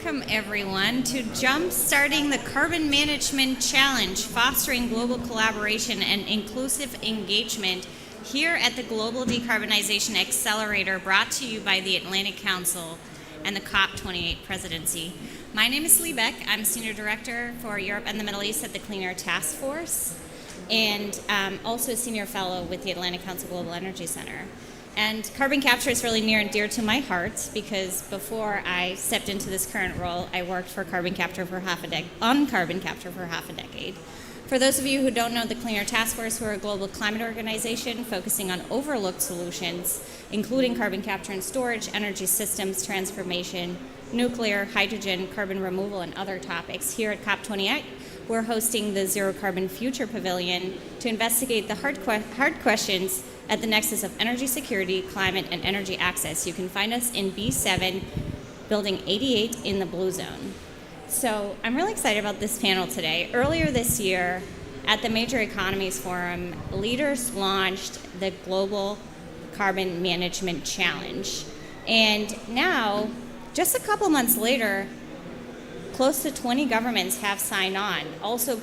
Welcome everyone to Jumpstarting the Carbon Management Challenge, fostering global collaboration and inclusive engagement here at the Global Decarbonization Accelerator, brought to you by the Atlantic Council and the COP28 presidency. My name is Lee Beck. I'm Senior Director for Europe and the Middle East at the Clean Air Task Force, and also a Senior Fellow with the Atlantic Council Global Energy Center. And carbon capture is really near and dear to my heart because before I stepped into this current role, I worked for carbon capture for half a decade. For those of you who don't know the Clean Air Task Force, we're a global climate organization focusing on overlooked solutions, including carbon capture and storage, energy systems transformation, nuclear, hydrogen, carbon removal, and other topics. Here at COP28, we're hosting the Zero Carbon Future Pavilion to investigate the hard questions at the nexus of energy security, climate, and energy access. You can find us in B7, Building 88 in the Blue Zone. So I'm really excited about this panel today. Earlier this year, at the Major Economies Forum, leaders launched the Global Carbon Management Challenge. And now, just a couple months later, close to 20 governments have signed on, also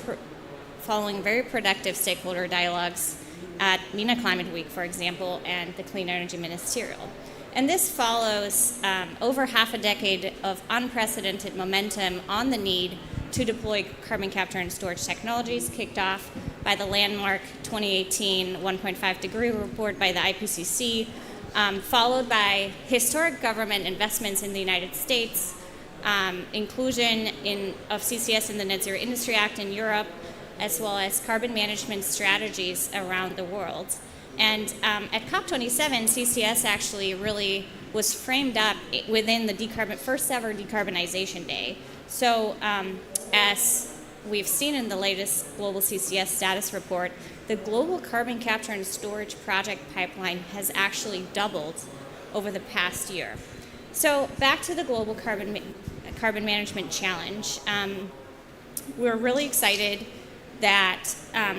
following very productive stakeholder dialogues at MENA Climate Week, for example, and the Clean Energy Ministerial. And this follows over half a decade of unprecedented momentum on the need to deploy carbon capture and storage technologies, kicked off by the landmark 2018 1.5 degree report by the IPCC, followed by historic government investments in the United States, inclusion of CCS in the Net Zero Industry Act in Europe, as well as carbon management strategies around the world. And at COP27, CCS actually really was framed up within the first ever decarbonization day. So as we've seen in the latest global CCS status report, the global carbon capture and storage project pipeline has actually doubled over the past year. So back to the Global Carbon Management Challenge. We're really excited that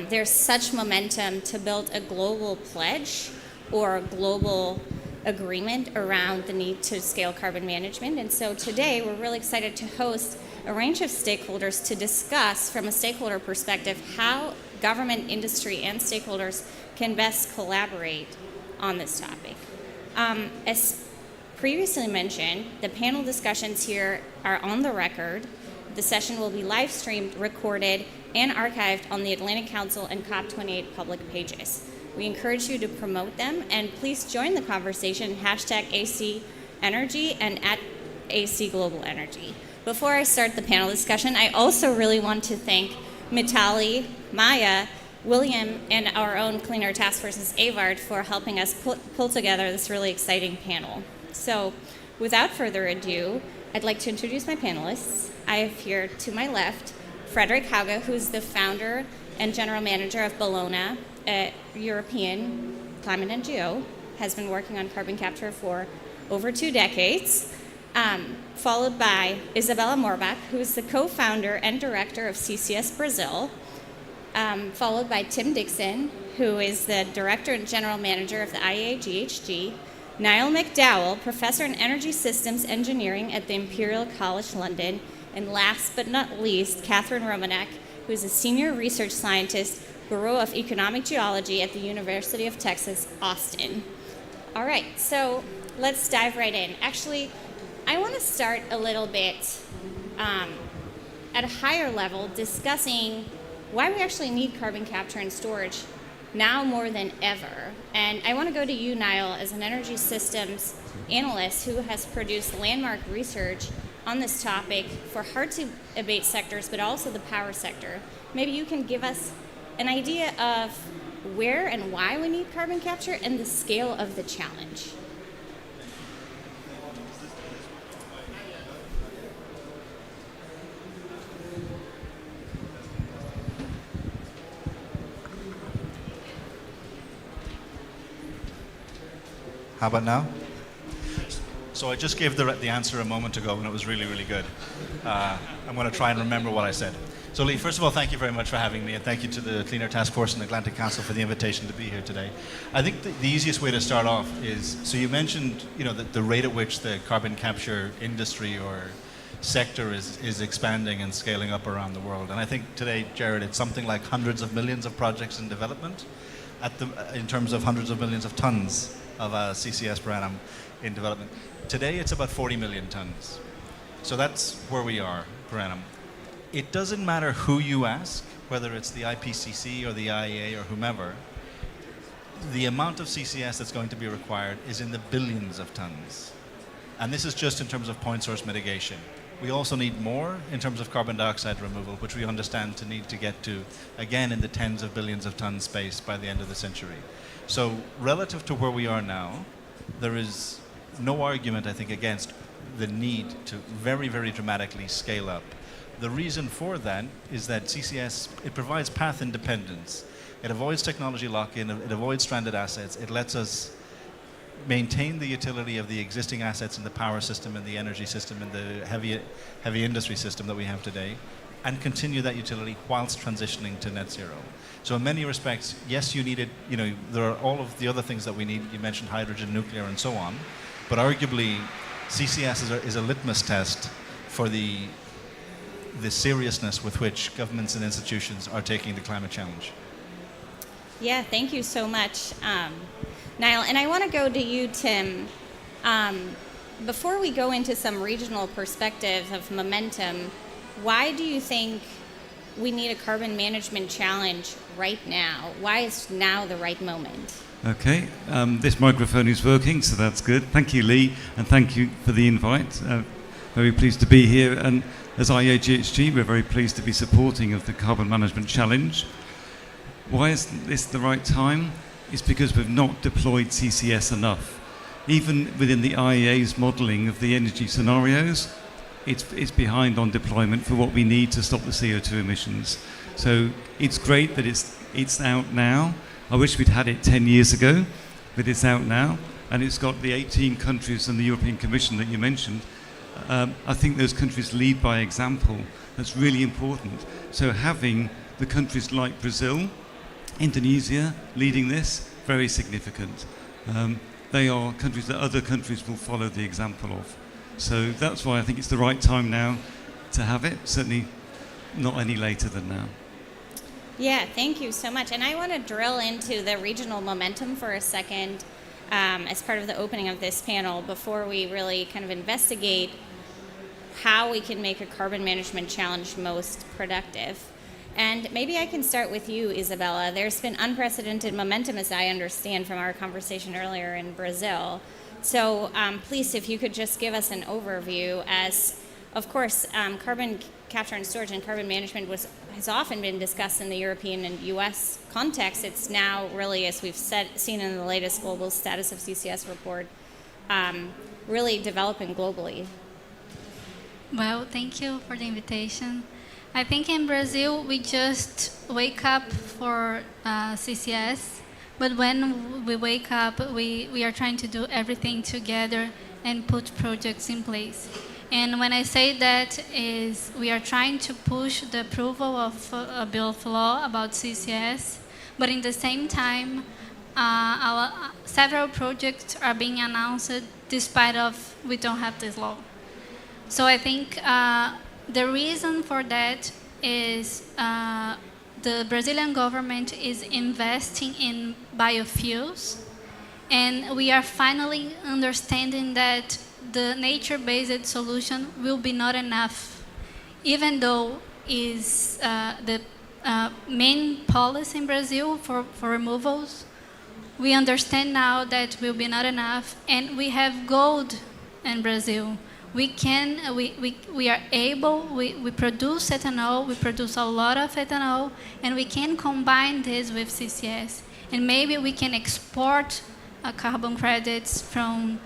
there's such momentum to build a global pledge or a global agreement around the need to scale carbon management. And so today we're really excited to host a range of stakeholders to discuss from a stakeholder perspective how government, industry, and stakeholders can best collaborate on this topic. As previously mentioned, the panel discussions here are on the record. The session will be live streamed, recorded, and archived on the Atlantic Council and COP28 public pages. We encourage you to promote them, and please join the conversation, #AC Energy and @AC Global Energy. Before I start the panel discussion, I also really want to thank Mitali, Maya, William, and our own Clean Air Task Force's Avard for helping us pull together this really exciting panel. So without further ado, I'd like to introduce my panelists. I have here to my left Frederick Hauge, who's the founder and general manager of Bologna, a European climate NGO, has been working on carbon capture for over 2 decades, followed by Isabella Morbach, who's the co-founder and director of CCS Brazil, followed by Tim Dixon, who is the director and general manager of the IEA GHG, Niall McDowell, professor in energy systems engineering at the Imperial College London, and last but not least, Catherine Romanek, who is a senior research scientist, Bureau of Economic Geology at the University of Texas, Austin. All right, so let's dive right in. Actually, I want to start a little bit at a higher level discussing why we actually need carbon capture and storage now more than ever. And I want to go to you, Niall, as an energy systems analyst who has produced landmark research on this topic for hard-to-abate sectors, but also the power sector. Maybe you can give us an idea of where and why we need carbon capture and the scale of the challenge. How about now? So I just gave the answer a moment ago, and it was really, really good. I'm going to try and remember what I said. So Lee, first of all, thank you very much for having me, and thank you to the Clean Air Task Force and the Atlantic Council for the invitation to be here today. I think the easiest way to start off is, so you mentioned, the rate at which the carbon capture industry or sector is expanding and scaling up around the world. And I think today, Jared, it's something like hundreds of millions of projects in development in terms of hundreds of millions of tons of CCS per annum in development. Today, it's about 40 million tons. So that's where we are per annum. It doesn't matter who you ask, whether it's the IPCC or the IEA or whomever, the amount of CCS that's going to be required is in the billions of tons. And this is just in terms of point source mitigation. We also need more in terms of carbon dioxide removal, which we understand to need to get to, again, in the tens of billions of tons space by the end of the century. So relative to where we are now, there is no argument, I think, against the need to very, very dramatically scale up. The reason for that is that CCS, it provides path independence. It avoids technology lock-in, it avoids stranded assets, it lets us maintain the utility of the existing assets in the power system and the energy system and the heavy industry system that we have today, and continue that utility whilst transitioning to net zero. So in many respects, yes, you need it, there are all of the other things that we need. You mentioned hydrogen, nuclear, and so on, but arguably CCS is a litmus test for the seriousness with which governments and institutions are taking the climate challenge. Yeah, thank you so much, Niall. And I want to go to you, Tim. Before we go into some regional perspective of momentum, why do you think we need a carbon management challenge right now? Why is now the right moment? Okay, this microphone is working, so that's good. Thank you, Lee, and thank you for the invite. Very pleased to be here. And as IAGHG, we're very pleased to be supporting of the Carbon Management Challenge. Why is this the right time? It's because we've not deployed CCS enough. Even within the IEA's modelling of the energy scenarios, it's behind on deployment for what we need to stop the CO2 emissions. So it's great that it's out now. I wish we'd had it 10 years ago, but it's out now. And it's got the 18 countries and the European Commission that you mentioned. I think those countries lead by example. That's really important. So having the countries like Brazil, Indonesia leading this, very significant. They are countries that other countries will follow the example of. So that's why I think it's the right time now to have it, certainly not any later than now. Yeah, thank you so much. And I want to drill into the regional momentum for a second as part of the opening of this panel before we really kind of investigate how we can make a carbon management challenge most productive. And maybe I can start with you, Isabella. There's been unprecedented momentum, as I understand from our conversation earlier in Brazil. So please, if you could just give us an overview as, of course, carbon capture and storage and carbon management has often been discussed in the European and U.S. context. It's now really, as we've seen in the latest global status of CCS report, really developing globally. Well, thank you for the invitation. I think in Brazil, we just wake up for CCS, but when we wake up, we are trying to do everything together and put projects in place. And when I say that is we are trying to push the approval of a bill of law about CCS, but in the same time, several projects are being announced despite of we don't have this law. So I think the reason for that is the Brazilian government is investing in biofuels, and we are finally understanding that the nature-based solution will be not enough, even though is the main policy in Brazil for removals. We understand now that will be not enough, and we have gold in Brazil. We are able, we produce ethanol, we produce a lot of ethanol, and we can combine this with CCS. And maybe we can export carbon credits from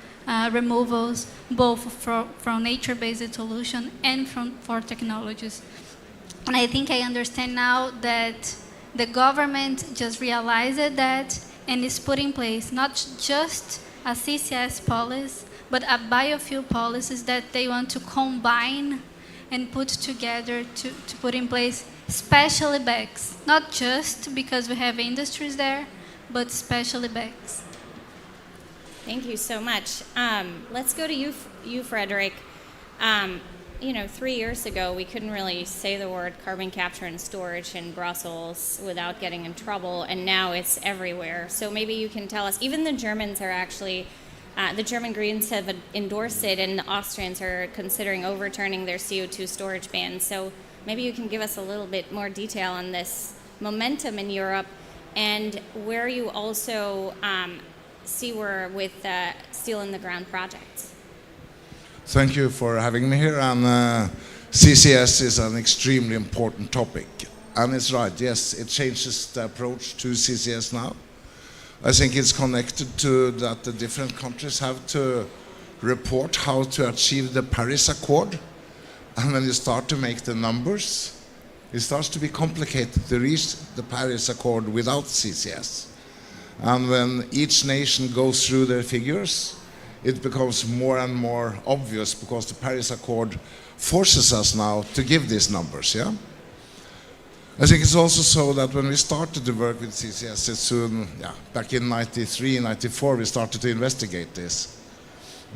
removals, both from nature-based solution and for technologies. And I think I understand now that the government just realized that and is putting in place not just a CCS policy, but a biofuel policies that they want to combine and put together to put in place, especially bags. Not just because we have industries there, but especially bags. Thank you so much. Let's go to you, Frederick. 3 years ago, we couldn't really say the word carbon capture and storage in Brussels without getting in trouble, and now it's everywhere. So maybe you can tell us, even the Germans are actually, the German Greens have endorsed it, and the Austrians are considering overturning their CO2 storage ban. So maybe you can give us a little bit more detail on this momentum in Europe, and where you also see we're with steel in the ground projects. Thank you for having me here. And CCS is an extremely important topic. And it's right, yes, it changes the approach to CCS now. I think it's connected to that the different countries have to report how to achieve the Paris Accord. And when you start to make the numbers, it starts to be complicated to reach the Paris Accord without CCS. And when each nation goes through their figures, it becomes more and more obvious, because the Paris Accord forces us now to give these numbers, yeah? I think it's also so that when we started to work with CCS, it's soon, back in 93, 94, we started to investigate this.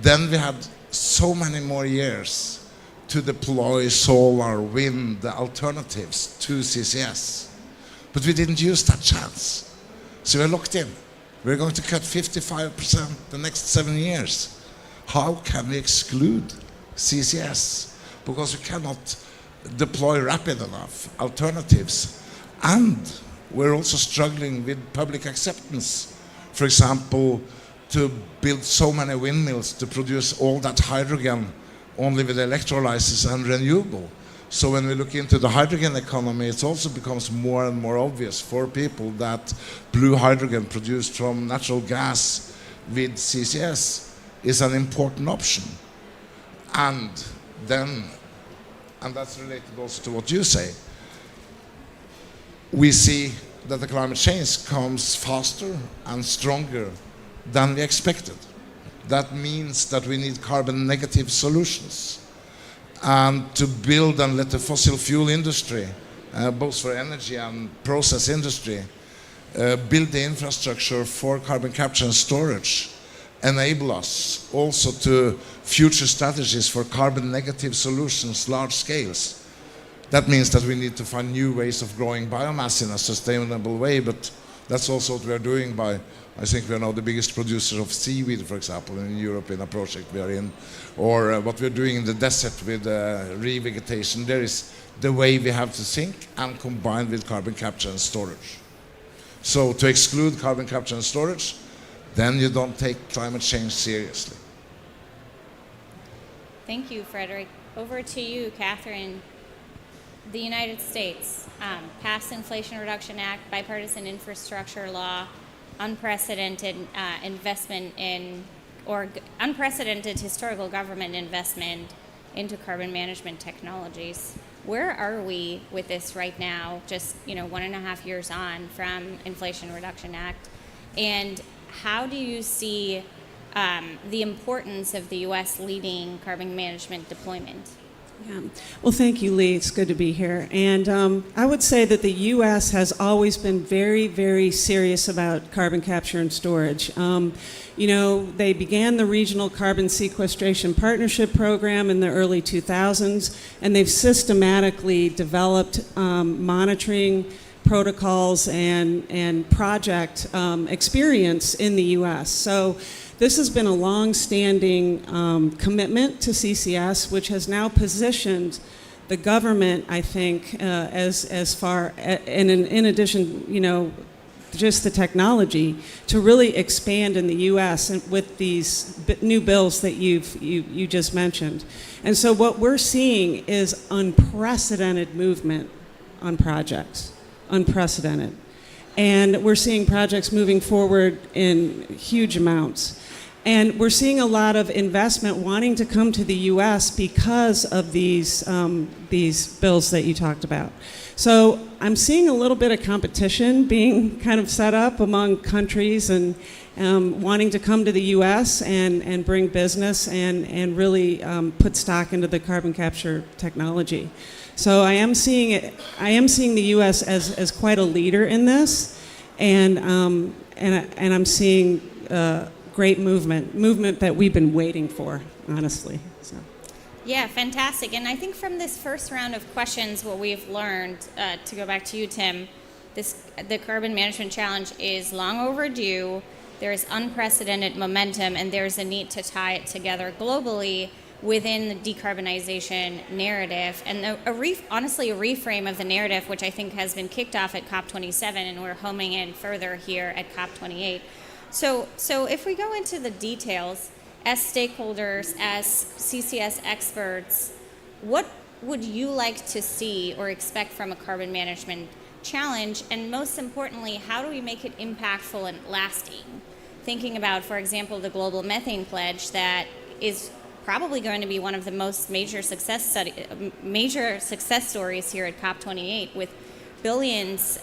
Then we had so many more years to deploy solar, wind, the alternatives to CCS. But we didn't use that chance. So we're locked in. We're going to cut 55% the next 7 years. How can we exclude CCS? Because we cannot deploy rapid enough alternatives. And we're also struggling with public acceptance. For example, to build so many windmills to produce all that hydrogen only with electrolysis and renewable. So when we look into the hydrogen economy, it also becomes more and more obvious for people that blue hydrogen produced from natural gas with CCS is an important option. And then, and that's related also to what you say, we see that the climate change comes faster and stronger than we expected. That means that we need carbon negative solutions. And to build and let the fossil fuel industry, both for energy and process industry, build the infrastructure for carbon capture and storage, enable us also to future strategies for carbon negative solutions, large scales. That means that we need to find new ways of growing biomass in a sustainable way, but that's also what we are doing by, I think we are now the biggest producer of seaweed, for example, in Europe in a project we are in, or what we're doing in the desert with revegetation. There is the way we have to think and combine with carbon capture and storage. So to exclude carbon capture and storage, then you don't take climate change seriously. Thank you, Frederick. Over to you, Catherine. The United States passed Inflation Reduction Act, bipartisan infrastructure law, unprecedented investment in, or unprecedented historical government investment into carbon management technologies. Where are we with this right now, just 1.5 years on from Inflation Reduction Act? And how do you see the importance of the U.S. leading carbon management deployment? Yeah. Well, thank you, Lee. It's good to be here. And I would say that the U.S. has always been very, very serious about carbon capture and storage. They began the Regional Carbon Sequestration Partnership Program in the early 2000s, and they've systematically developed monitoring protocols and project experience in the U.S. So this has been a long-standing commitment to CCS, which has now positioned the government, I think, as far, and in addition, just the technology, to really expand in the U.S. and with these new bills that you just mentioned. And so what we're seeing is unprecedented movement on projects, unprecedented. And we're seeing projects moving forward in huge amounts. And we're seeing a lot of investment wanting to come to the U.S. because of these bills that you talked about. So I'm seeing a little bit of competition being kind of set up among countries and wanting to come to the U.S. and bring business and really put stock into the carbon capture technology. So I am seeing the U.S. as quite a leader in this, and I'm seeing great movement that we've been waiting for, honestly. So. Yeah, fantastic. And I think from this first round of questions, what we've learned, to go back to you, Tim, the Carbon Management Challenge is long overdue. There is unprecedented momentum, and there's a need to tie it together globally within the decarbonization narrative. And honestly, a reframe of the narrative, which I think has been kicked off at COP27, and we're homing in further here at COP28. So if we go into the details, as stakeholders, as CCS experts, what would you like to see or expect from a carbon management challenge? And most importantly, how do we make it impactful and lasting? Thinking about, for example, the global methane pledge that is probably going to be one of the most major success stories here at COP28, with millions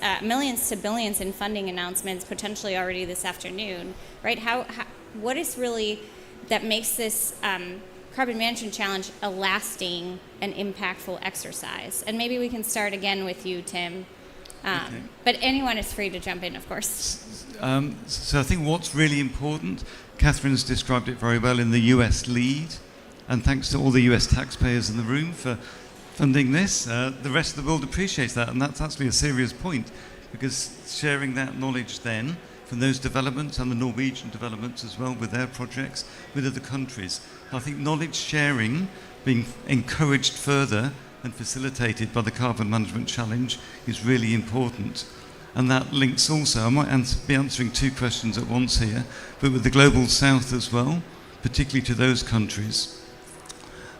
to billions in funding announcements potentially already this afternoon, right? What is really that makes this Carbon Management Challenge a lasting and impactful exercise? And maybe we can start again with you, Tim. Okay. But anyone is free to jump in, of course. So I think what's really important, Catherine's described it very well in the US lead, and thanks to all the US taxpayers in the room for funding this. The rest of the world appreciates that, and that's actually a serious point, because sharing that knowledge then from those developments and the Norwegian developments as well with their projects with other countries. I think knowledge sharing being encouraged further and facilitated by the Carbon Management Challenge is really important. And that links also, I might be answering two questions at once here, but with the Global South as well, particularly to those countries.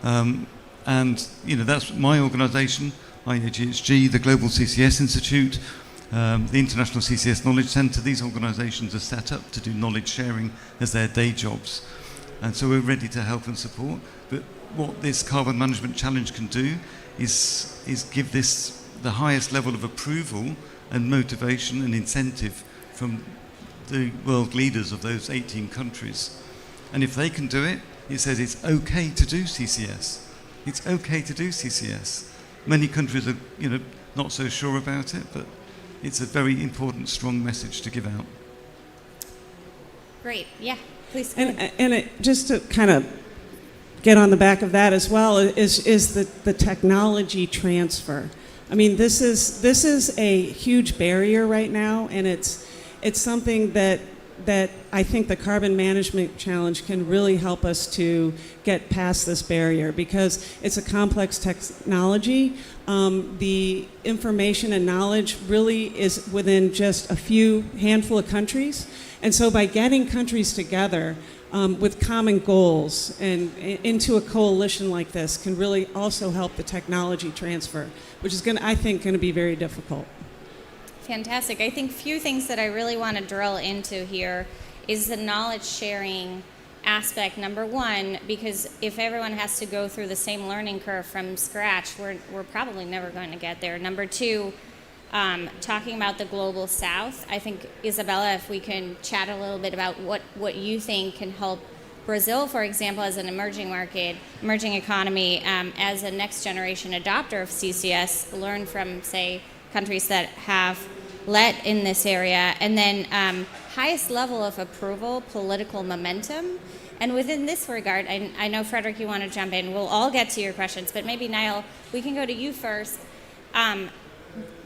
And that's my organisation, IAGHG, the Global CCS Institute, the International CCS Knowledge Centre. These organisations are set up to do knowledge sharing as their day jobs. And so we're ready to help and support. But what this Carbon Management Challenge can do is give this the highest level of approval and motivation and incentive from the world leaders of those 18 countries. And if they can do it, it says it's okay to do CCS. It's okay to do CCS. Many countries are, not so sure about it, but it's a very important, strong message to give out. Great, yeah, please. And just to kind of get on the back of that as well is the technology transfer. I mean, this is a huge barrier right now, and it's something that I think the Carbon Management Challenge can really help us to get past this barrier, because it's a complex technology. The information and knowledge really is within just a handful of countries. And so by getting countries together with common goals and into a coalition like this can really also help the technology transfer, which is I think going to be very difficult. Fantastic. I think few things that I really want to drill into here is the knowledge sharing aspect, number one, because if everyone has to go through the same learning curve from scratch, we're probably never going to get there. Number two, talking about the Global South, I think, Isabella, if we can chat a little bit about what you think can help Brazil, for example, as an emerging economy, as a next generation adopter of CCS, learn from, say, countries that have led in this area, and then highest level of approval, political momentum. And within this regard, I know, Frederick, you want to jump in. We'll all get to your questions, but maybe, Niall, we can go to you first.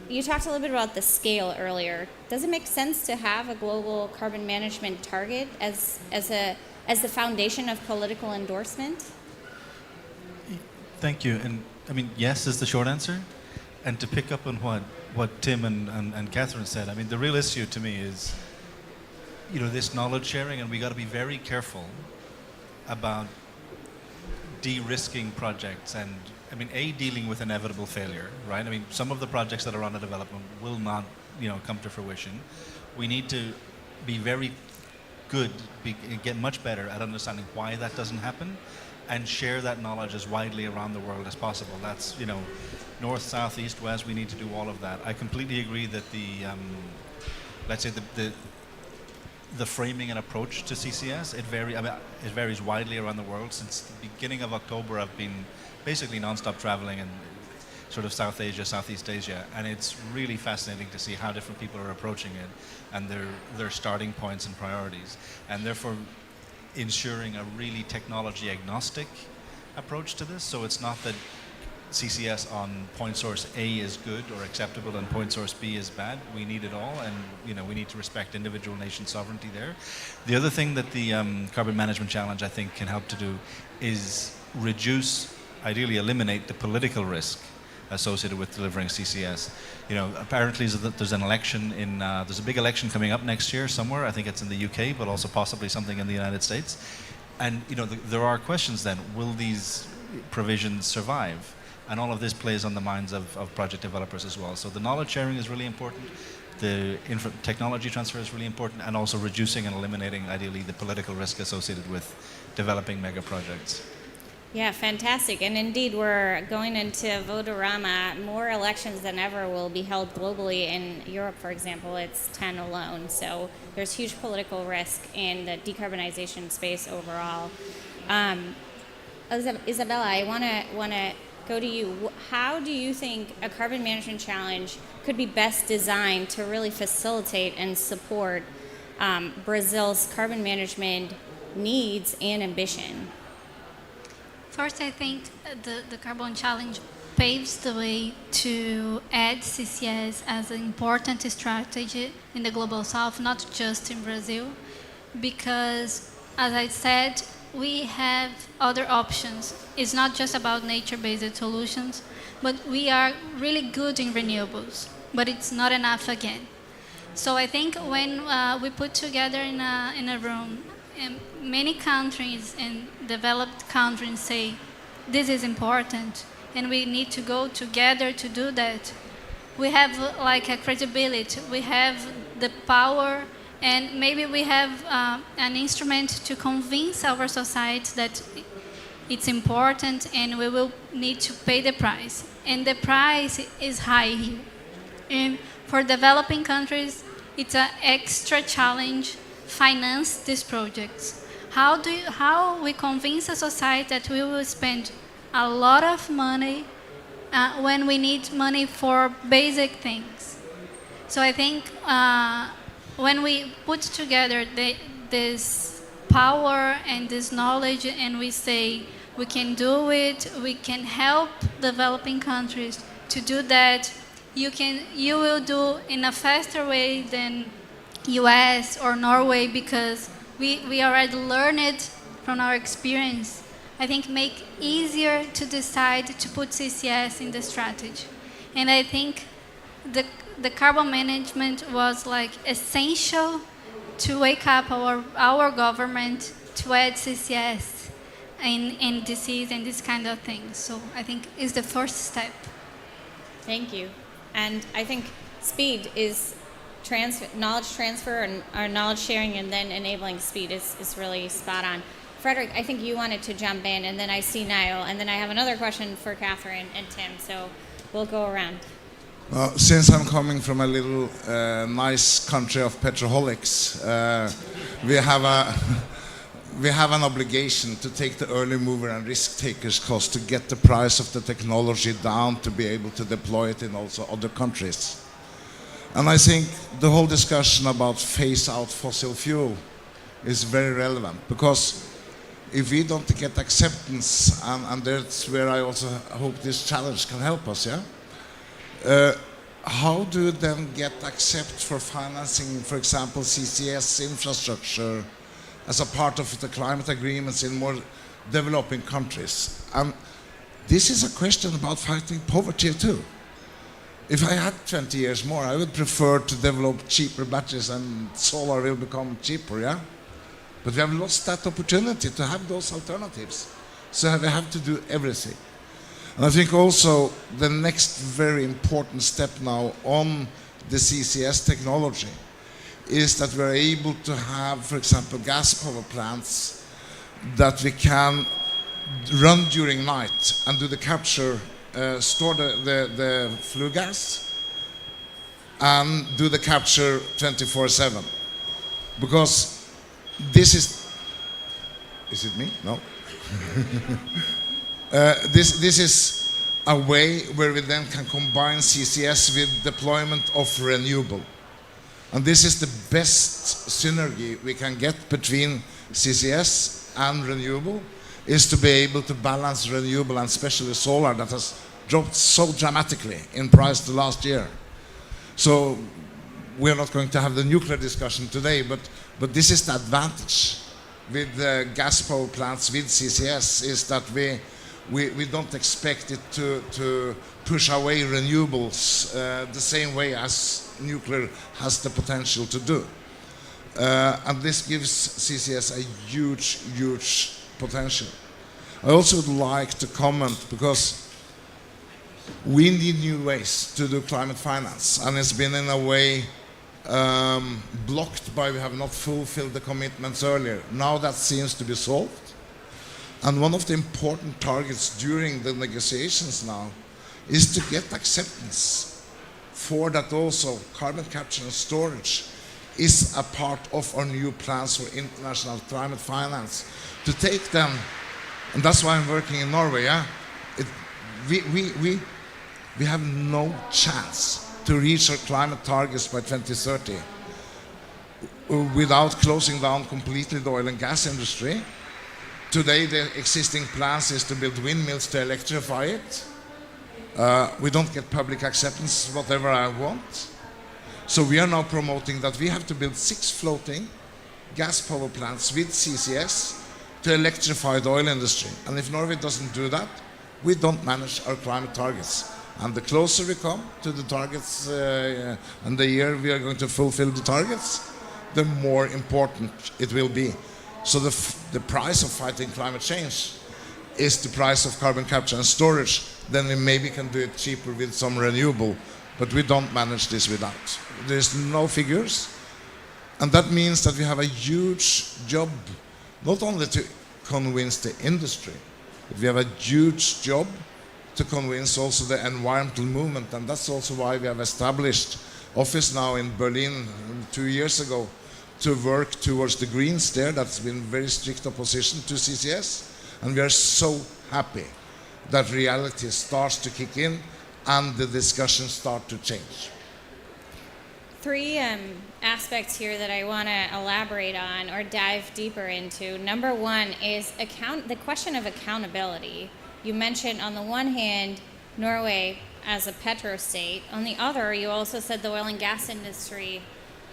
You talked a little bit about the scale earlier. Does it make sense to have a global carbon management target as the foundation of political endorsement? Thank you. And I mean, yes is the short answer. And to pick up on what Tim and Catherine said, I mean, the real issue to me is, this knowledge sharing, and we got to be very careful about de-risking projects and, dealing with inevitable failure, right? I mean, some of the projects that are under development will not, come to fruition. We need to be very good, get much better at understanding why that doesn't happen, and share that knowledge as widely around the world as possible. That's, north, south, east, west, we need to do all of that. I completely agree that let's say the framing and approach to CCS, it varies widely around the world. Since the beginning of October, I've been basically non-stop traveling in sort of South Asia, Southeast Asia, and it's really fascinating to see how different people are approaching it and their starting points and priorities, and therefore ensuring a really technology agnostic approach to this. So it's not that CCS on point source A is good or acceptable and point source B is bad. We need it all, and we need to respect individual nation sovereignty there. The other thing that the Carbon Management Challenge, I think, can help to do is reduce, ideally eliminate, the political risk associated with delivering CCS. Apparently there's an election there's a big election coming up next year somewhere. I think it's in the UK, but also possibly something in the United States. And there are questions then: will these provisions survive? And all of this plays on the minds of project developers as well. So the knowledge sharing is really important. The technology transfer is really important, and also reducing and eliminating, ideally, the political risk associated with developing mega projects. Yeah, fantastic. And indeed, we're going into Votorama. More elections than ever will be held globally. In Europe, for example, it's 10 alone. So there's huge political risk in the decarbonization space overall. Isabella, I want to go to you. How do you think a carbon management challenge could be best designed to really facilitate and support Brazil's carbon management needs and ambition? First, I think the Carbon Challenge paves the way to add CCS as an important strategy in the Global South, not just in Brazil, because, as I said, we have other options. It's not just about nature-based solutions, but we are really good in renewables, but it's not enough again. So I think when we put together in a room, many countries and developed countries say, this is important, and we need to go together to do that. We have like a credibility, we have the power, and maybe we have an instrument to convince our society that it's important, and we will need to pay the price. And the price is high here. And for developing countries, it's an extra challenge finance these projects. How we convince a society that we will spend a lot of money when we need money for basic things? So I think when we put together this power and this knowledge, and we say we can do it, we can help developing countries to do that, you will do in a faster way than US or Norway, because we already learned it from our experience. I think make easier to decide to put CCS in the strategy. And I think the carbon management was like essential to wake up our government to add CCS in disease and this kind of things. So I think it's the first step. Thank you. And I think speed is knowledge transfer or knowledge sharing, and then enabling speed is really spot on. Frederick, I think you wanted to jump in, and then I see Niall, and then I have another question for Catherine and Tim, so we'll go around. Since I'm coming from a little nice country of petroholics, we have an obligation to take the early mover and risk takers cost to get the price of the technology down to be able to deploy it in also other countries. And I think the whole discussion about phase out fossil fuel is very relevant, because if we don't get acceptance, and that's where I also hope this challenge can help us, how do you then get accept for financing, for example, CCS infrastructure as a part of the climate agreements in more developing countries? And this is a question about fighting poverty too. If I had 20 years more, I would prefer to develop cheaper batteries, and solar will become cheaper, But we have lost that opportunity to have those alternatives. So we have to do everything. And I think also the next very important step now on the CCS technology is that we're able to have, for example, gas power plants that we can run during night and do the capture, store the flue gas, and do the capture 24/7. Because this is it me? No. This is a way where we then can combine CCS with deployment of renewable. And this is the best synergy we can get between CCS and renewable, is to be able to balance renewable and especially solar that has dropped so dramatically in price the last year. So we're not going to have the nuclear discussion today, but this is the advantage with gas power plants with CCS, is that we don't expect it to push away renewables the same way as nuclear has the potential to do. And this gives CCS a huge, huge potential. I also would like to comment, because we need new ways to do climate finance, and it's been in a way blocked by we have not fulfilled the commitments earlier. Now that seems to be solved. And one of the important targets during the negotiations now is to get acceptance for that also carbon capture and storage is a part of our new plans for international climate finance. To take them, and that's why I'm working in Norway, yeah? We have no chance to reach our climate targets by 2030 without closing down completely the oil and gas industry. Today, the existing plans is to build windmills to electrify it. We don't get public acceptance, whatever I want. So we are now promoting that we have to build 6 floating gas power plants with CCS to electrify the oil industry. And if Norway doesn't do that, we don't manage our climate targets. And the closer we come to the targets and the year we are going to fulfill the targets, the more important it will be. So the price of fighting climate change is the price of carbon capture and storage. Then we maybe can do it cheaper with some renewable, but we don't manage this without. There's no figures. And that means that we have a huge job, not only to convince the industry, but we have a huge job to convince also the environmental movement. And that's also why we have established office now in Berlin 2 years ago to work towards the Greens there. That's been very strict opposition to CCS. And we are so happy that reality starts to kick in and the discussions start to change. 3 aspects here that I want to elaborate on or dive deeper into. Number 1 is the question of accountability. You mentioned on the one hand, Norway as a petrostate. On the other, you also said the oil and gas industry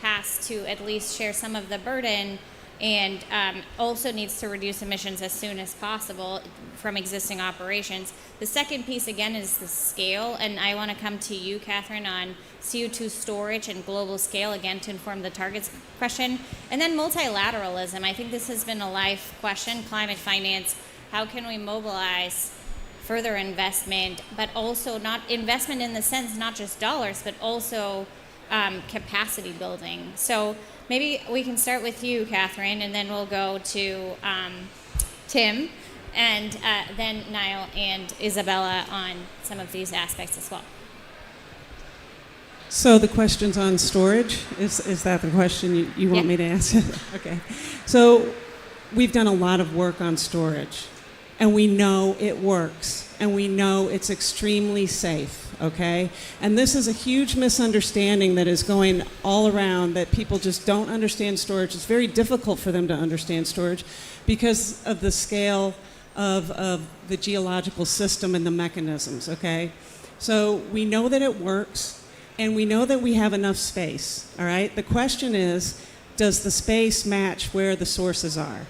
has to at least share some of the burden and also needs to reduce emissions as soon as possible from existing operations. The second piece, again, is the scale, and I want to come to you, Catherine, on CO2 storage and global scale, again, to inform the targets question. And then multilateralism. I think this has been a life question, climate finance. How can we mobilize further investment, but also not investment in the sense, not just dollars, but also capacity building. So maybe we can start with you, Catherine, and then we'll go to Tim, and then Niall and Isabella on some of these aspects as well. So the question's on storage. Is that the question you want me to answer? Okay. So we've done a lot of work on storage, and we know it works, and we know it's extremely safe. Okay? And this is a huge misunderstanding that is going all around, that people just don't understand storage. It's very difficult for them to understand storage because of the scale of the geological system and the mechanisms, okay? So we know that it works, and we know that we have enough space, all right? The question is, does the space match where the sources are?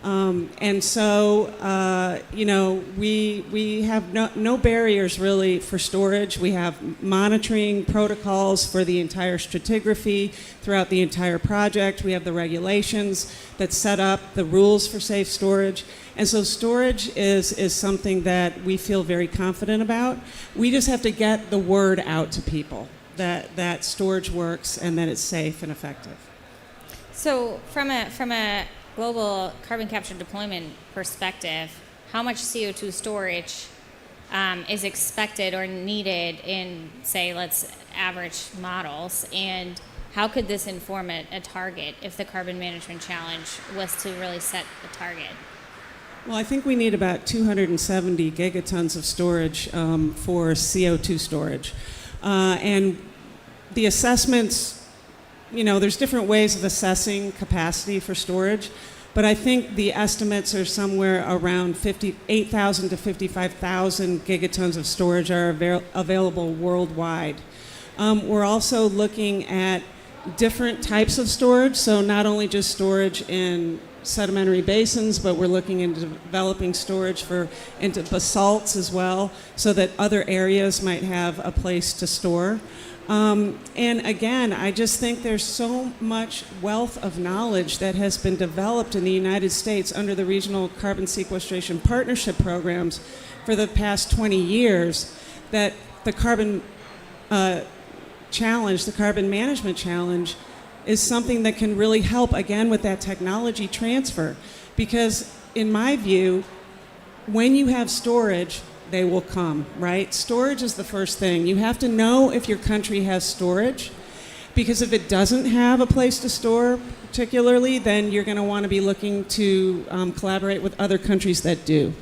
And so, we have no barriers really for storage. We have monitoring protocols for the entire stratigraphy throughout the entire project. We have the regulations that set up the rules for safe storage. And so storage is something that we feel very confident about. We just have to get the word out to people that storage works and that it's safe and effective. So from a global carbon capture deployment perspective, how much CO2 storage is expected or needed in, say, let's average models, and how could this inform a target if the carbon management challenge was to really set a target? Well, I think we need about 270 gigatons of storage for CO2 storage. And the assessments, there's different ways of assessing capacity for storage, but I think the estimates are somewhere around 8,000 to 55,000 gigatons of storage are available worldwide. We're also looking at different types of storage, so not only just storage in sedimentary basins, but we're looking into developing storage into basalts as well, so that other areas might have a place to store. And again, I just think there's so much wealth of knowledge that has been developed in the United States under the Regional Carbon Sequestration Partnership programs for the past 20 years that the carbon challenge, the carbon management challenge, is something that can really help, again, with that technology transfer. Because in my view, when you have storage, they will come, right? Storage is the first thing. You have to know if your country has storage, because if it doesn't have a place to store particularly, then you're going to want to be looking to collaborate with other countries that do.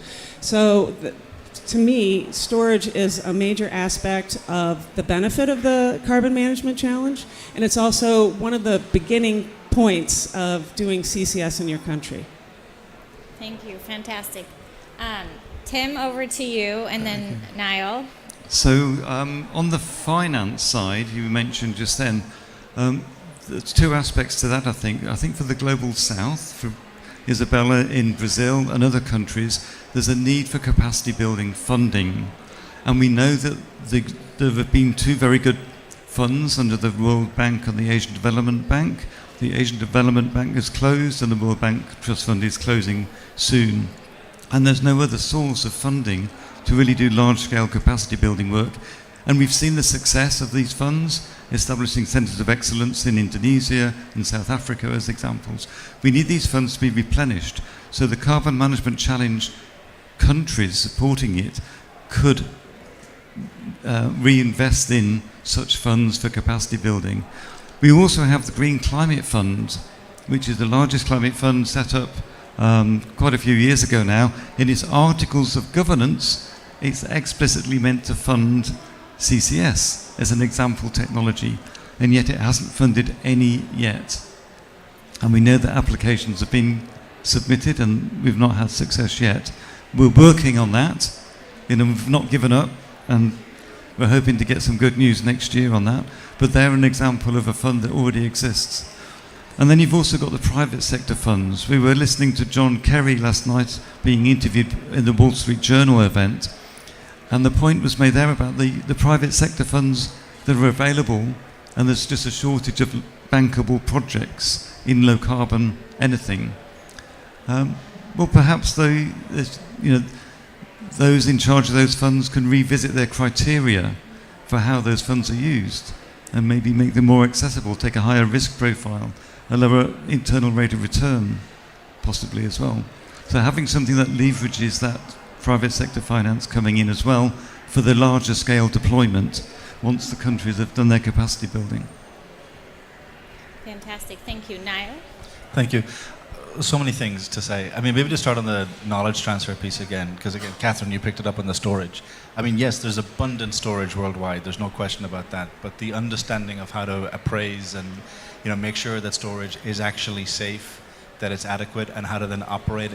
So to me, storage is a major aspect of the benefit of the carbon management challenge, and it's also one of the beginning points of doing CCS in your country. Thank you. Fantastic. Tim, over to you, and then Niall. So on the finance side, you mentioned just then, there's two aspects to that, I think. I think for the Global South, for Isabella in Brazil and other countries, there's a need for capacity building funding. And we know that there have been two very good funds under the World Bank and the Asian Development Bank. The Asian Development Bank is closed and the World Bank Trust Fund is closing soon. And there's no other source of funding to really do large-scale capacity building work. And we've seen the success of these funds, establishing centres of excellence in Indonesia and South Africa as examples. We need these funds to be replenished, so the Carbon Management Challenge countries supporting it could reinvest in such funds for capacity building. We also have the Green Climate Fund, which is the largest climate fund set up quite a few years ago now. In its articles of governance, it's explicitly meant to fund CCS as an example technology, and yet it hasn't funded any yet. And we know that applications have been submitted and we've not had success yet. We're working on that, we've not given up, and we're hoping to get some good news next year on that, but they're an example of a fund that already exists. And then you've also got the private sector funds. We were listening to John Kerry last night being interviewed in the Wall Street Journal event, and the point was made there about the private sector funds that are available, and there's just a shortage of bankable projects in low carbon anything. Well, perhaps those in charge of those funds can revisit their criteria for how those funds are used and maybe make them more accessible, take a higher risk profile, a lower internal rate of return, possibly as well. So having something that leverages that private sector finance coming in as well for the larger scale deployment once the countries have done their capacity building. Fantastic. Thank you. Niall? Thank you. So many things to say. I mean, maybe to start on the knowledge transfer piece again, because again, Catherine, you picked it up on the storage. I mean, yes, there's abundant storage worldwide. There's no question about that. But the understanding of how to appraise and make sure that storage is actually safe, that it's adequate, and how to then operate,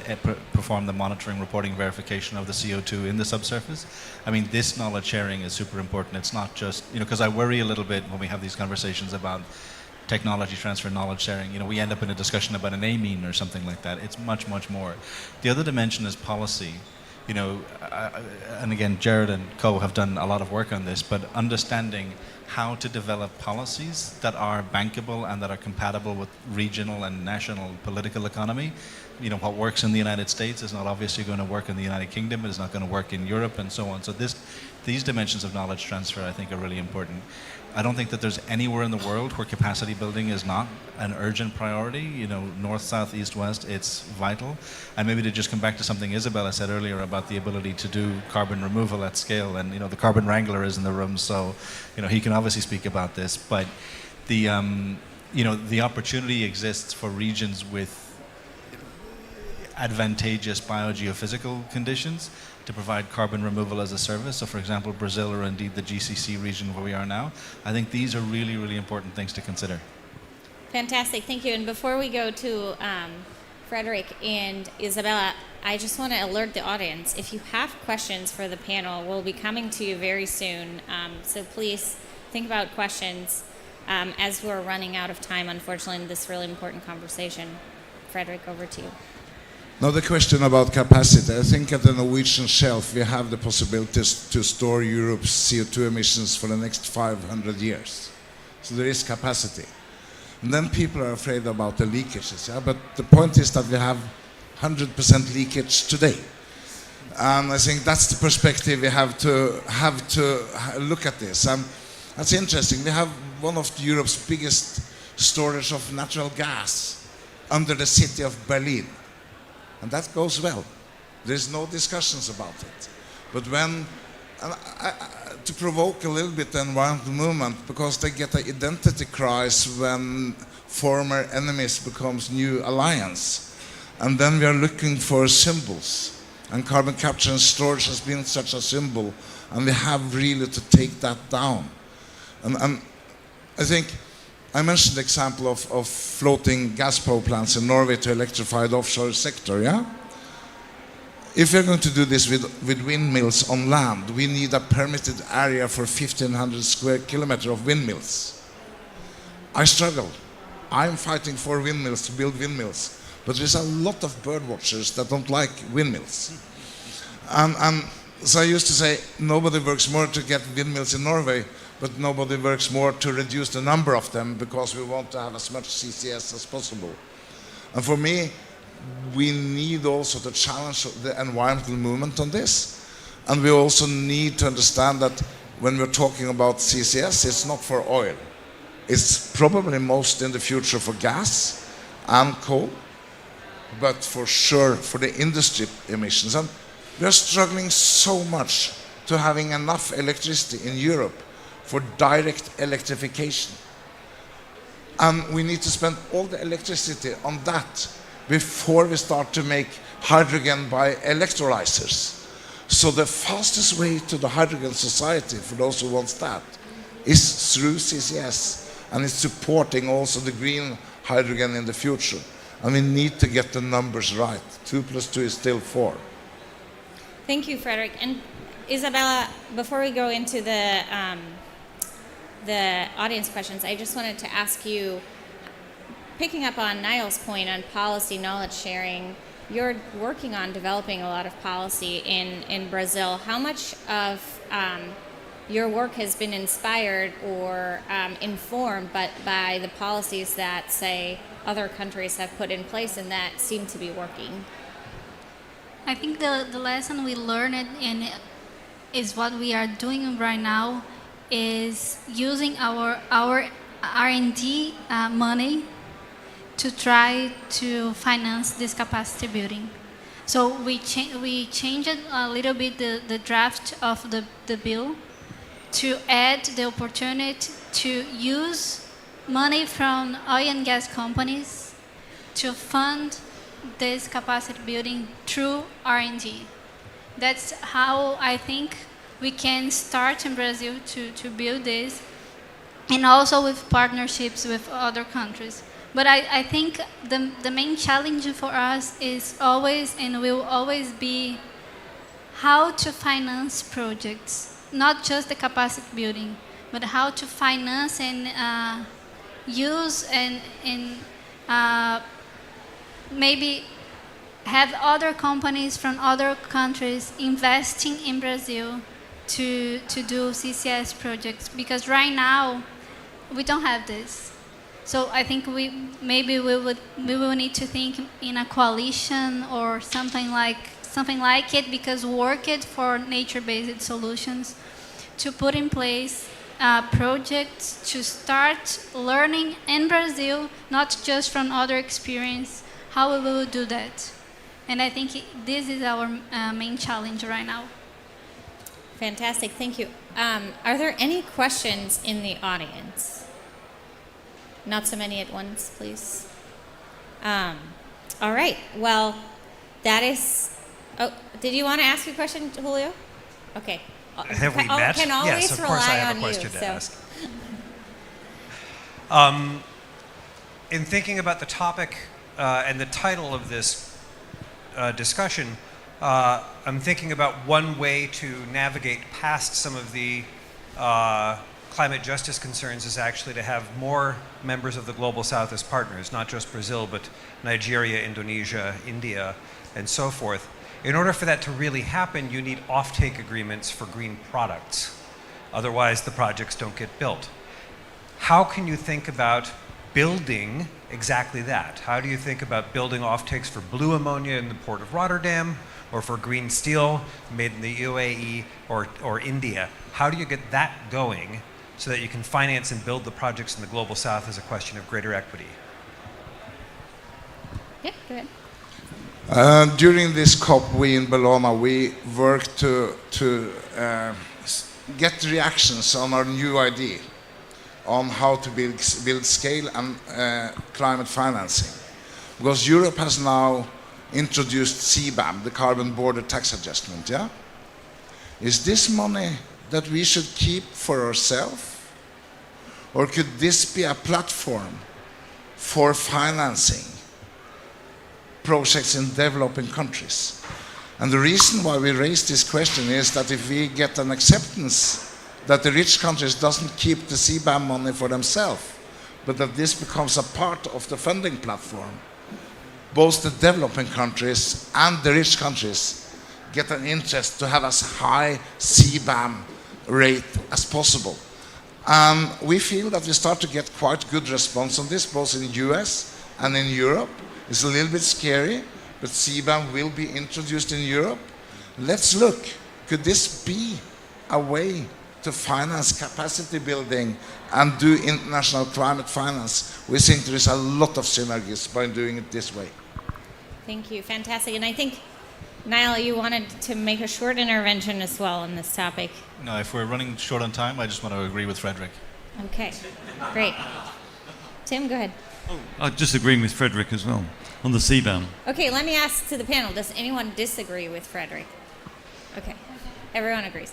perform the monitoring, reporting, verification of the CO2 in the subsurface. I mean, this knowledge sharing is super important. It's not just, because I worry a little bit when we have these conversations about technology transfer, knowledge sharing. We end up in a discussion about an amine or something like that. It's much, much more. The other dimension is policy. And again, Jared and Co have done a lot of work on this, but understanding how to develop policies that are bankable and that are compatible with regional and national political economy. What works in the United States is not obviously going to work in the United Kingdom, it is not going to work in Europe, and so on. So these dimensions of knowledge transfer, I think, are really important. I don't think that there's anywhere in the world where capacity building is not an urgent priority. North, south, east, west, it's vital. And maybe to just come back to something Isabella said earlier about the ability to do carbon removal at scale. And, the carbon wrangler is in the room, so, he can obviously speak about this. But the opportunity exists for regions with advantageous biogeophysical conditions to provide carbon removal as a service. So for example, Brazil or indeed the GCC region where we are now. I think these are really, really important things to consider. Fantastic. Thank you. And before we go to Frederick and Isabella, I just want to alert the audience, if you have questions for the panel, we'll be coming to you very soon. So please think about questions as we're running out of time, unfortunately, in this really important conversation. Frederick, over to you. Now the question about capacity. I think at the Norwegian shelf we have the possibilities to store Europe's CO2 emissions for the next 500 years. So there is capacity. And then people are afraid about the leakages. Yeah? But the point is that we have 100% leakage today. And I think that's the perspective we have to look at this. And that's interesting. We have one of Europe's biggest storage of natural gas under the city of Berlin. And that goes well. There's no discussions about it. But when, to provoke a little bit the environmental movement, because they get an identity crisis when former enemies becomes new alliance. And then we are looking for symbols. And carbon capture and storage has been such a symbol. And we have really to take that down. And I think I mentioned the example of floating gas power plants in Norway to electrify the offshore sector, yeah? If we're going to do this with windmills on land, we need a permitted area for 1,500 square kilometers of windmills. I struggle. I'm fighting for windmills, to build windmills. But there's a lot of bird watchers that don't like windmills. And so I used to say, nobody works more to get windmills in Norway, but nobody works more to reduce the number of them because we want to have as much CCS as possible. And for me, we need also to challenge the environmental movement on this. And we also need to understand that when we're talking about CCS, it's not for oil. It's probably most in the future for gas and coal, but for sure for the industry emissions. And we're struggling so much to having enough electricity in Europe for direct electrification. And we need to spend all the electricity on that before we start to make hydrogen by electrolyzers. So the fastest way to the hydrogen society, for those who want that, is through CCS. And it's supporting also the green hydrogen in the future. And we need to get the numbers right. 2 + 2 is still 4. Thank you, Frederick. And Isabella, before we go into the audience questions, I just wanted to ask you, picking up on Niall's point on policy knowledge sharing, you're working on developing a lot of policy in Brazil. How much of your work has been inspired or informed by the policies that, say, other countries have put in place and that seem to be working? I think the lesson we learned is what we are doing right now is using our R&D money to try to finance this capacity building. So we changed a little bit the draft of the bill to add the opportunity to use money from oil and gas companies to fund this capacity building through R&D. That's how I think we can start in Brazil to build this, and also with partnerships with other countries. But I think the main challenge for us is always and will always be how to finance projects, not just the capacity building, but how to finance and use and maybe have other companies from other countries investing in Brazil to do CCS projects, because right now we don't have this. So I think we will need to think in a coalition or something like it, because work it for nature-based solutions to put in place projects to start learning in Brazil, not just from other experience, how we will do that. And I think this is our main challenge right now. Fantastic, thank you. Are there any questions in the audience? Not so many at once, please. All right, well, that is, oh, did you want to ask a question, Julio? Okay. Have we met? Can always yes, of course I rely have on a question you, to so. ask. In thinking about the topic and the title of this discussion, I'm thinking about one way to navigate past some of the climate justice concerns is actually to have more members of the Global South as partners, not just Brazil, but Nigeria, Indonesia, India, and so forth. In order for that to really happen, you need offtake agreements for green products. Otherwise, the projects don't get built. How can you think about building exactly that? How do you think about building offtakes for blue ammonia in the port of Rotterdam, or for green steel made in the UAE or India? How do you get that going so that you can finance and build the projects in the Global South as a question of greater equity? Yeah, go ahead. During this COP, we in Bologna, we worked to get reactions on our new idea on how to build scale and climate financing. Because Europe has now introduced CBAM, the Carbon Border Tax Adjustment, yeah? Is this money that we should keep for ourselves? Or could this be a platform for financing projects in developing countries? And the reason why we raise this question is that if we get an acceptance that the rich countries doesn't keep the CBAM money for themselves, but that this becomes a part of the funding platform, both the developing countries and the rich countries get an interest to have as high CBAM rate as possible. We feel that we start to get quite good response on this, both in the US and in Europe. It's a little bit scary, but CBAM will be introduced in Europe. Let's look, could this be a way to finance capacity building and do international climate finance? We think there is a lot of synergies by doing it this way. Thank you, fantastic. And I think, Niall, you wanted to make a short intervention as well on this topic. No, if we're running short on time, I just want to agree with Frederick. Okay, great. Tim, go ahead. I'm just agreeing with Frederick as well on the CBAM. Okay, let me ask to the panel, does anyone disagree with Frederick? Okay, everyone agrees.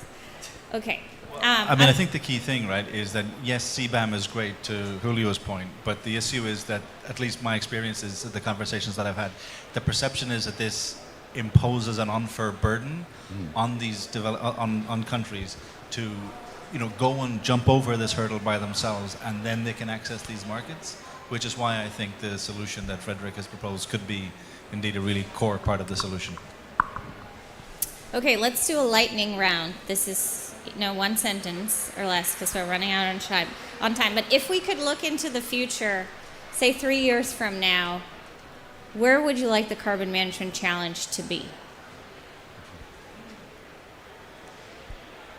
Okay. I think the key thing, right, is that yes, CBAM is great, to Julio's point, but the issue is that, at least my experience is the conversations that I've had, the perception is that this imposes an unfair burden on these on countries to, go and jump over this hurdle by themselves, and then they can access these markets, which is why I think the solution that Frederick has proposed could be indeed a really core part of the solution. Okay, let's do a lightning round. This is one sentence or less because we're running out on time. But if we could look into the future, say 3 years from now, where would you like the Carbon Management Challenge to be?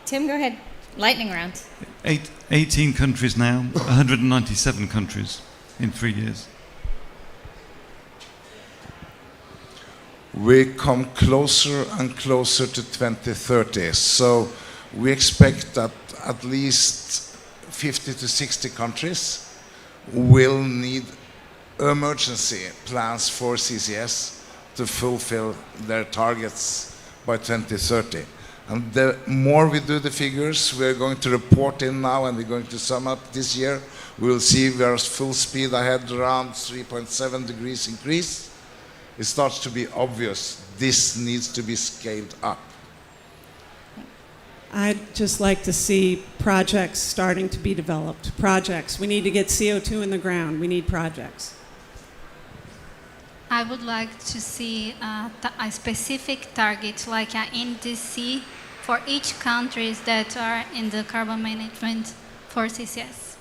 Tim, go ahead. Lightning round. 18 countries now, 197 countries in 3 years. We come closer and closer to 2030. So we expect that at least 50 to 60 countries will need emergency plans for CCS to fulfill their targets by 2030. And the more we do the figures, we're going to report in now, and we're going to sum up this year. We will see we are full speed ahead, around 3.7 degrees increase. It starts to be obvious this needs to be scaled up. I'd just like to see projects starting to be developed. Projects. We need to get CO2 in the ground. We need projects. I would like to see a specific target, like an NDC, for each countries that are in the carbon management for CCS.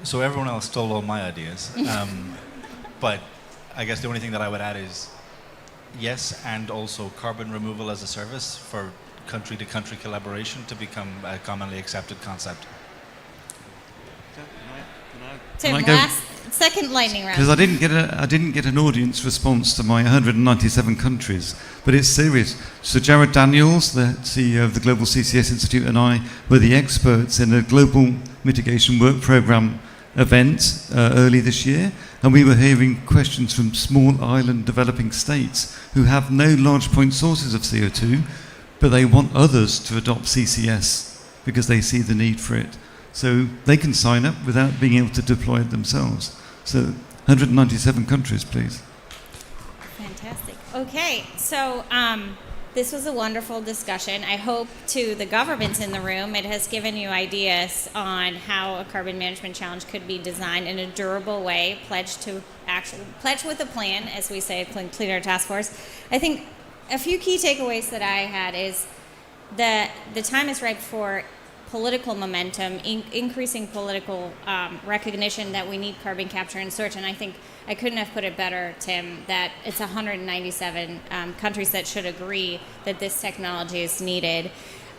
So everyone else stole all my ideas. But I guess the only thing that I would add is yes, and also carbon removal as a service for country-to-country collaboration to become a commonly accepted concept. Tim, second lightning round. Because I didn't get an audience response to my 197 countries, but it's serious. So Jared Daniels, the CEO of the Global CCS Institute, and I were the experts in a global mitigation work program event early this year, and we were hearing questions from small island developing states who have no large point sources of CO2, but they want others to adopt CCS because they see the need for it. So they can sign up without being able to deploy it themselves. So 197 countries, please. Fantastic. Okay, so this was a wonderful discussion. I hope to the governments in the room it has given you ideas on how a carbon management challenge could be designed in a durable way, pledge with a plan, as we say, Clean Air Task Force. I think a few key takeaways that I had is that the time is ripe for political momentum, increasing political recognition that we need carbon capture and storage. And I think I couldn't have put it better, Tim, that it's 197 countries that should agree that this technology is needed.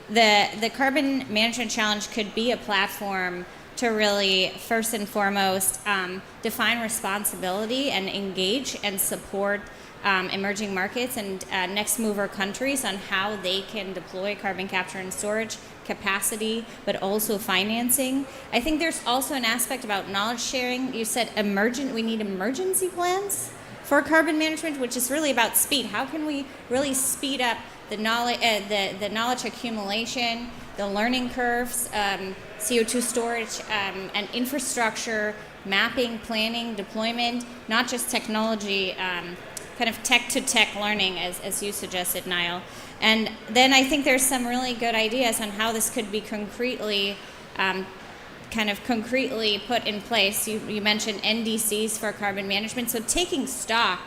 The Carbon Management Challenge could be a platform to really, first and foremost, define responsibility and engage and support emerging markets and next mover countries on how they can deploy carbon capture and storage capacity, but also financing. I think there's also an aspect about knowledge sharing. You said we need emergency plans for carbon management, which is really about speed. How can we really speed up the knowledge accumulation, the learning curves, CO2 storage, and infrastructure, mapping, planning, deployment, not just technology, kind of tech-to-tech learning, as you suggested, Niall. And then I think there's some really good ideas on how this could be concretely put in place. You mentioned NDCs for carbon management. So taking stock,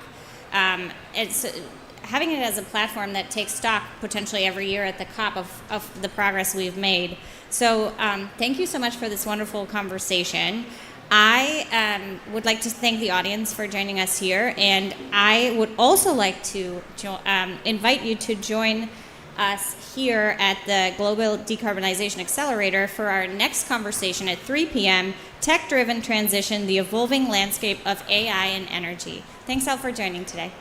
having it as a platform that takes stock potentially every year at the COP of the progress we've made. So thank you so much for this wonderful conversation. I would like to thank the audience for joining us here, and I would also like to invite you to join us here at the Global Decarbonization Accelerator for our next conversation at 3 p.m., Tech-Driven Transition, the Evolving Landscape of AI and Energy. Thanks all for joining today.